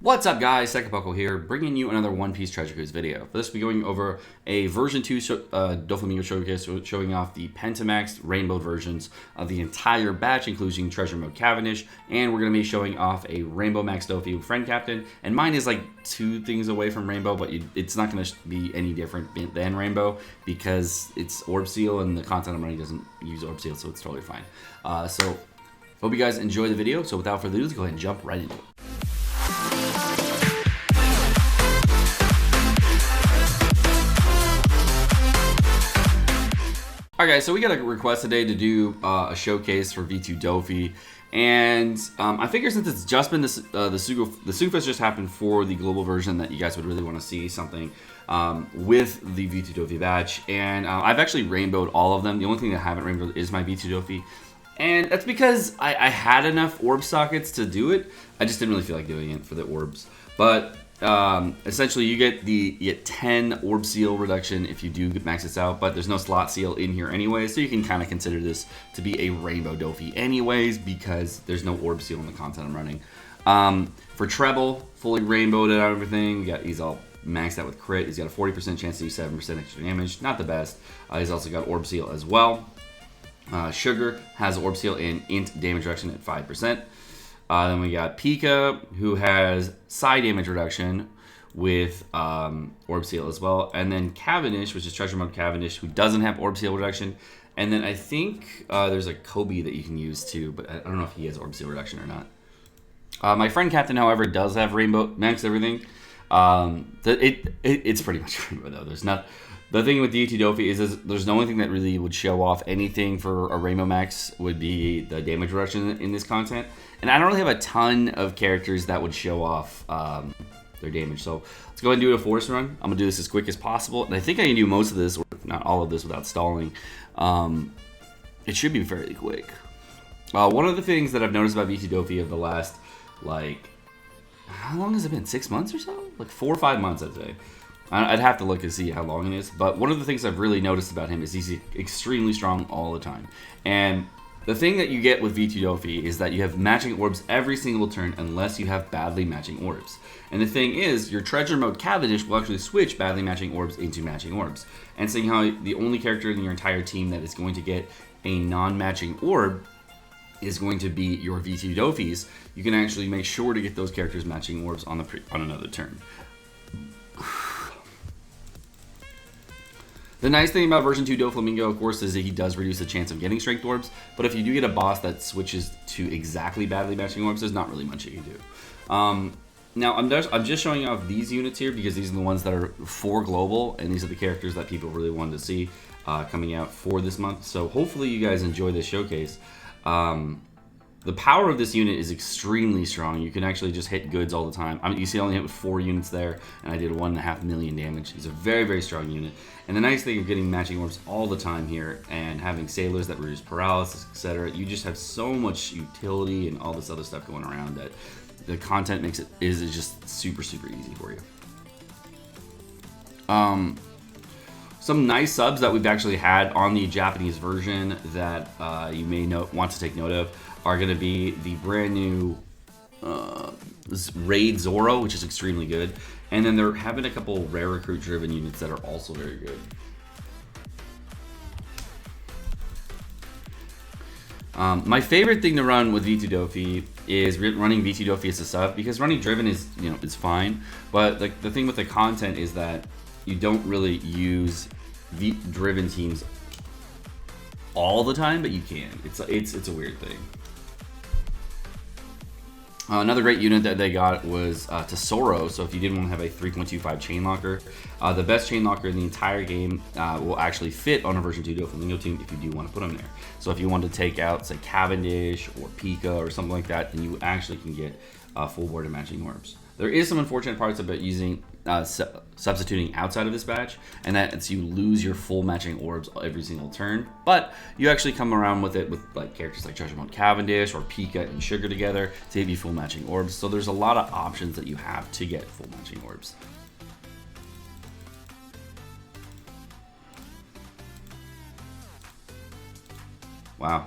What's up guys, Sekapoko here, bringing you another One Piece Treasure Cruise video. For this, we'll be going over a version 2 Doflamingo showcase showing off the Pentamax rainbow versions of the entire batch, including Treasure Mode Cavendish, and we're going to be showing off a Rainbow Max Doffy Friend Captain, and mine is like 2 things away from Rainbow, but it's not going to be any different than Rainbow because it's Orb Seal and the content I'm running doesn't use Orb Seal, so it's totally fine. So, hope you guys enjoy the video, so without further ado, let's go ahead and jump right into it. Alright guys, so we got a request today to do a showcase for V2 Doffy, and I figure since it's just been the Sugafest just happened for the global version that you guys would really want to see something with the V2 Doffy batch, and I've actually rainbowed all of them. The only thing that I haven't rainbowed is my V2 Doffy, and that's because I had enough orb sockets to do it. I just didn't really feel like doing it for the orbs, but essentially you get 10 orb seal reduction if you do max this out, but there's no slot seal in here anyway, so you can kind of consider this to be a rainbow Doffy anyways because there's no orb seal in the content I'm running. For treble, fully rainbowed out everything. He's all maxed out with crit. He's got a 40% chance to do 7% extra damage, not the best. He's also got orb seal as well. Sugar has orb seal and int damage reduction at 5%. Then we got Pika, who has psi damage reduction with Orb Seal as well. And then Cavendish, which is Treasure Mode Cavendish, who doesn't have Orb Seal reduction. And then I think there's a Kobe that you can use too, but I don't know if he has Orb Seal reduction or not. My friend Captain, however, does have Rainbow Max everything. It's pretty much Rainbow though. There's not. The thing with D2 Doffy is there's the only thing that really would show off anything for a Rainbow Max would be the damage reduction in this content. And I don't really have a ton of characters that would show off their damage. So let's go ahead and do a forest run. I'm going to do this as quick as possible. And I think I can do most of this, or not all of this, without stalling. It should be fairly quick. One of the things that I've noticed about V2 Doffy of the last, like, how long has it been? 6 months or so? Like 4 or 5 months, I'd say. I'd have to look and see how long it is, but one of the things I've really noticed about him is he's extremely strong all the time. And the thing that you get with V2 Doffy is that you have matching orbs every single turn unless you have badly matching orbs. And the thing is, your Treasure Mode Cavendish will actually switch badly matching orbs into matching orbs. And seeing how the only character in your entire team that is going to get a non-matching orb is going to be your V2 Doffys, you can actually make sure to get those characters matching orbs on another turn. The nice thing about version 2 Doflamingo, of course, is that he does reduce the chance of getting strength orbs, but if you do get a boss that switches to exactly badly matching orbs, there's not really much you can do. Now, I'm just showing off these units here because these are the ones that are for global, and these are the characters that people really wanted to see coming out for this month. So hopefully you guys enjoy this showcase. The power of this unit is extremely strong. You can actually just hit goods all the time. You see I only hit with 4 units there, and I did 1.5 million damage. He's a very, very strong unit. And the nice thing of getting matching orbs all the time here and having sailors that reduce paralysis, etc., you just have so much utility and all this other stuff going around that the content is just super, super easy for you. Some nice subs that we've actually had on the Japanese version that you may want to take note of are going to be the brand new Raid Zoro, which is extremely good. And then they're having a couple rare recruit driven units that are also very good. My favorite thing to run with V2 Doffy is running V2 Doffy as a sub, because running driven is fine, but like the thing with the content is that you don't really use driven teams all the time, but you can. It's a weird thing. Another great unit that they got was Tesoro. So if you didn't want to have a 3.25 chain locker, the best chain locker in the entire game will actually fit on a version 2 Doflamingo team if you do want to put them there. So if you want to take out, say, Cavendish or Pika or something like that, then you actually can get full board and matching orbs. There is some unfortunate parts about using substituting outside of this batch, and that's you lose your full matching orbs every single turn, but you actually come around with it with like characters like Treasure Mode Cavendish or Pika and Sugar together to give you full matching orbs. So there's a lot of options that you have to get full matching orbs. Wow.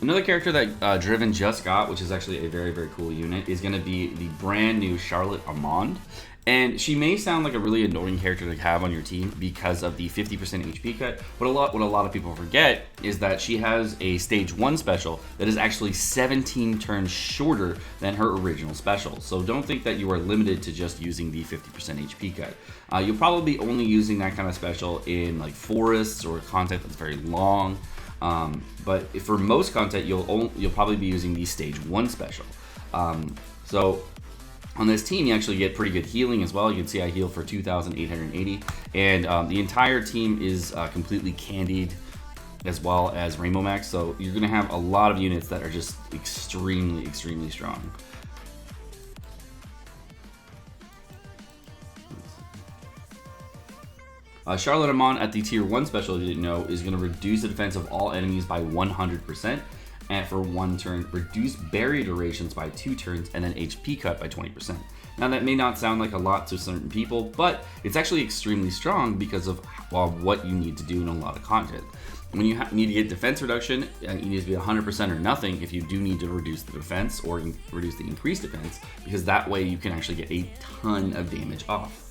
Another character that Driven just got, which is actually a very, very cool unit, is going to be the brand new Charlotte Amand. And she may sound like a really annoying character to have on your team because of the 50% HP cut, but what a lot of people forget is that she has a stage 1 special that is actually 17 turns shorter than her original special. So don't think that you are limited to just using the 50% HP cut. You'll probably be only using that kind of special in like forests or content that's very long. But for most content, you'll probably be using the stage 1 special. So on this team, you actually get pretty good healing as well. You can see I heal for 2,880, and the entire team is completely candied as well as Rainbow Max. So you're going to have a lot of units that are just extremely, extremely strong. Charlotte Amon at the tier 1 special, if you didn't know, is going to reduce the defense of all enemies by 100%, and for 1 turn, reduce barrier durations by 2 turns, and then HP cut by 20%. Now that may not sound like a lot to certain people, but it's actually extremely strong because of what you need to do in a lot of content. When you need to get defense reduction, it needs to be 100% or nothing if you do need to reduce the defense or reduce the increased defense, because that way you can actually get a ton of damage off.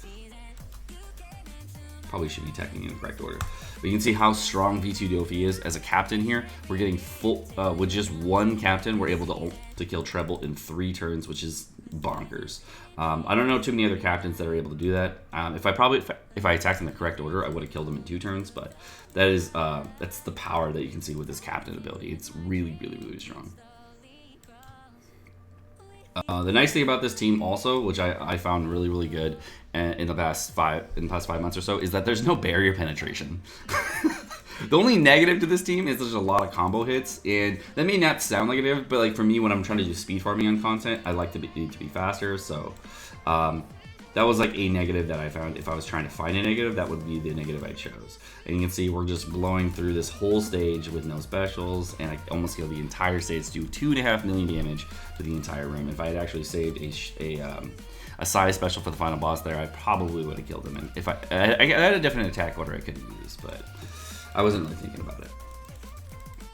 Probably should be teching in the correct order. But you can see how strong V2 Doffy is as a captain here. We're getting full, with just 1 captain, we're able to kill Treble in 3 turns, which is bonkers. I don't know too many other captains that are able to do that. If I attacked in the correct order, I would have killed him in 2 turns, but that's the power that you can see with this captain ability. It's really, really, really strong. The nice thing about this team also, which I found really, really good in the past 5 months or so, is that there's no barrier penetration. The only negative to this team is there's a lot of combo hits, and that may not sound like a negative, but like for me, when I'm trying to do speed farming on content, I like to be faster. So that was like a negative that I found. If I was trying to find a negative, that would be the negative I chose. And you can see we're just blowing through this whole stage with no specials, and I almost killed the entire stage, do 2.5 million damage to the entire room. If I had actually saved a size special for the final boss there, I probably would have killed him. And if I had a definite attack order I could use, but I wasn't really thinking about it.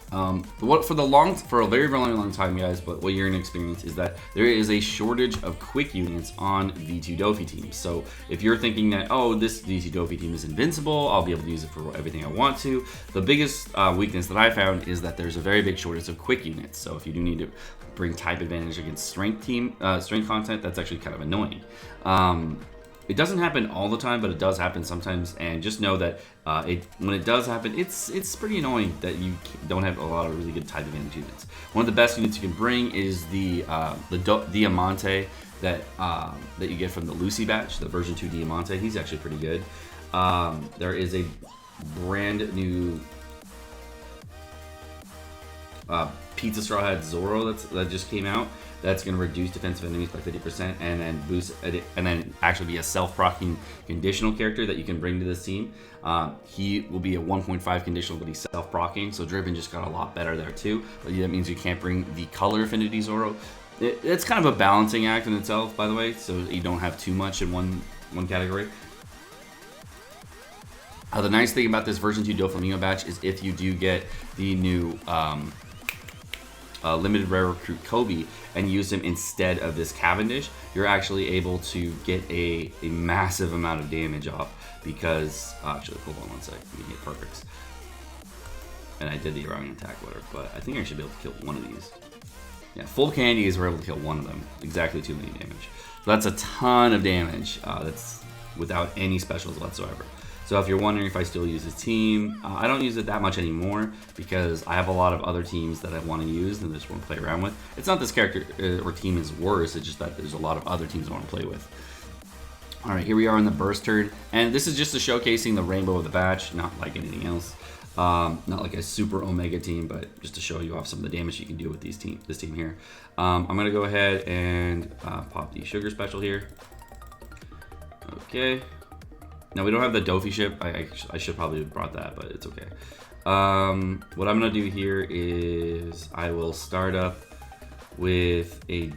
For a very, very long time, guys, but what you're going to experience is that there is a shortage of quick units on V2 Doffy teams. So if you're thinking that, oh, this V2 Doffy team is invincible, I'll be able to use it for everything I want to, the biggest weakness that I found is that there's a very big shortage of quick units. So if you do need to bring type advantage against strength content, that's actually kind of annoying. It doesn't happen all the time, but it does happen sometimes, and just know that when it does happen, it's pretty annoying that you don't have a lot of really good type advantage units. One of the best units you can bring is the Diamante that you get from the Lucy batch, the version 2 Diamante. He's actually pretty good. There is a brand new Pizza Straw Hat Zoro that just came out. That's going to reduce defensive enemies by 50% and then boost it, and then actually be a self-proccing conditional character that you can bring to this team. He will be a 1.5 conditional, but he's self-proccing, so Driven just got a lot better there too. But that means you can't bring the color affinity Zoro. It's kind of a balancing act in itself, by the way, so you don't have too much in one category. The nice thing about this version 2 Doflamingo batch is if you do get the new limited rare recruit Kobe and use him instead of this Cavendish, you're actually able to get a massive amount of damage off because actually, hold on one sec, let me get perfects. And I did the wrong attack order, but I think I should be able to kill one of these. Yeah, full candies, we're able to kill one of them. Exactly 2 million damage. So that's a ton of damage. That's without any specials whatsoever. So if you're wondering if I still use this team, I don't use it that much anymore because I have a lot of other teams that I want to use and just want to play around with. It's not this character or team is worse, it's just that there's a lot of other teams I want to play with. All right, here we are in the burst turn, and this is just a showcasing the rainbow of the batch, not like anything else. Not like a super omega team, but just to show you off some of the damage you can do with this team here. I'm gonna go ahead and pop the sugar special here. Okay. Now we don't have the Doffy ship. I should probably have brought that, but it's okay. What I'm gonna do here is I will start up with a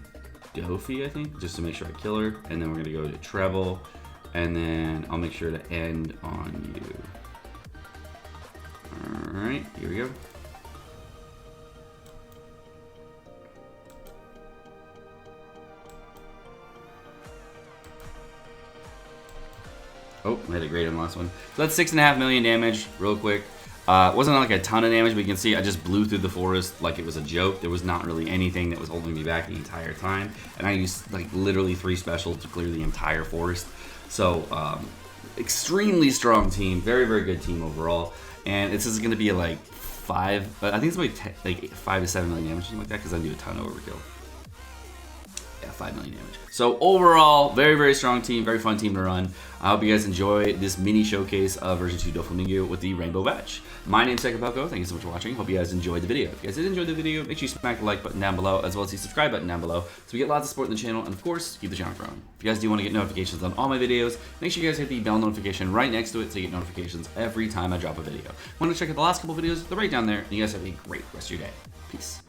Doffy, I think, just to make sure I kill her, and then we're gonna go to treble, and then I'll make sure to end on you. All right, here we go. Oh, I hit a great on the last one. So that's 6.5 million damage, real quick. Wasn't like a ton of damage, but you can see I just blew through the forest like it was a joke. There was not really anything that was holding me back the entire time. And I used like literally 3 specials to clear the entire forest. So, extremely strong team. Very, very good team overall. And this is going to be like 5, I think it's like 5 to 7 million damage, something like that, because I do a ton of overkill. Yeah, 5 million damage. So overall, very, very strong team, very fun team to run. I hope you guys enjoy this mini showcase of version 2 Doflamingo with the Rainbow Badge. My name's Sekapoko. Thank you so much for watching. Hope you guys enjoyed the video. If you guys did enjoy the video, make sure you smack the like button down below, as well as the subscribe button down below, so we get lots of support in the channel, and of course, keep the channel growing. If you guys do want to get notifications on all my videos, make sure you guys hit the bell notification right next to it so you get notifications every time I drop a video. Want to check out the last couple videos? They're right down there, and you guys have a great rest of your day. Peace.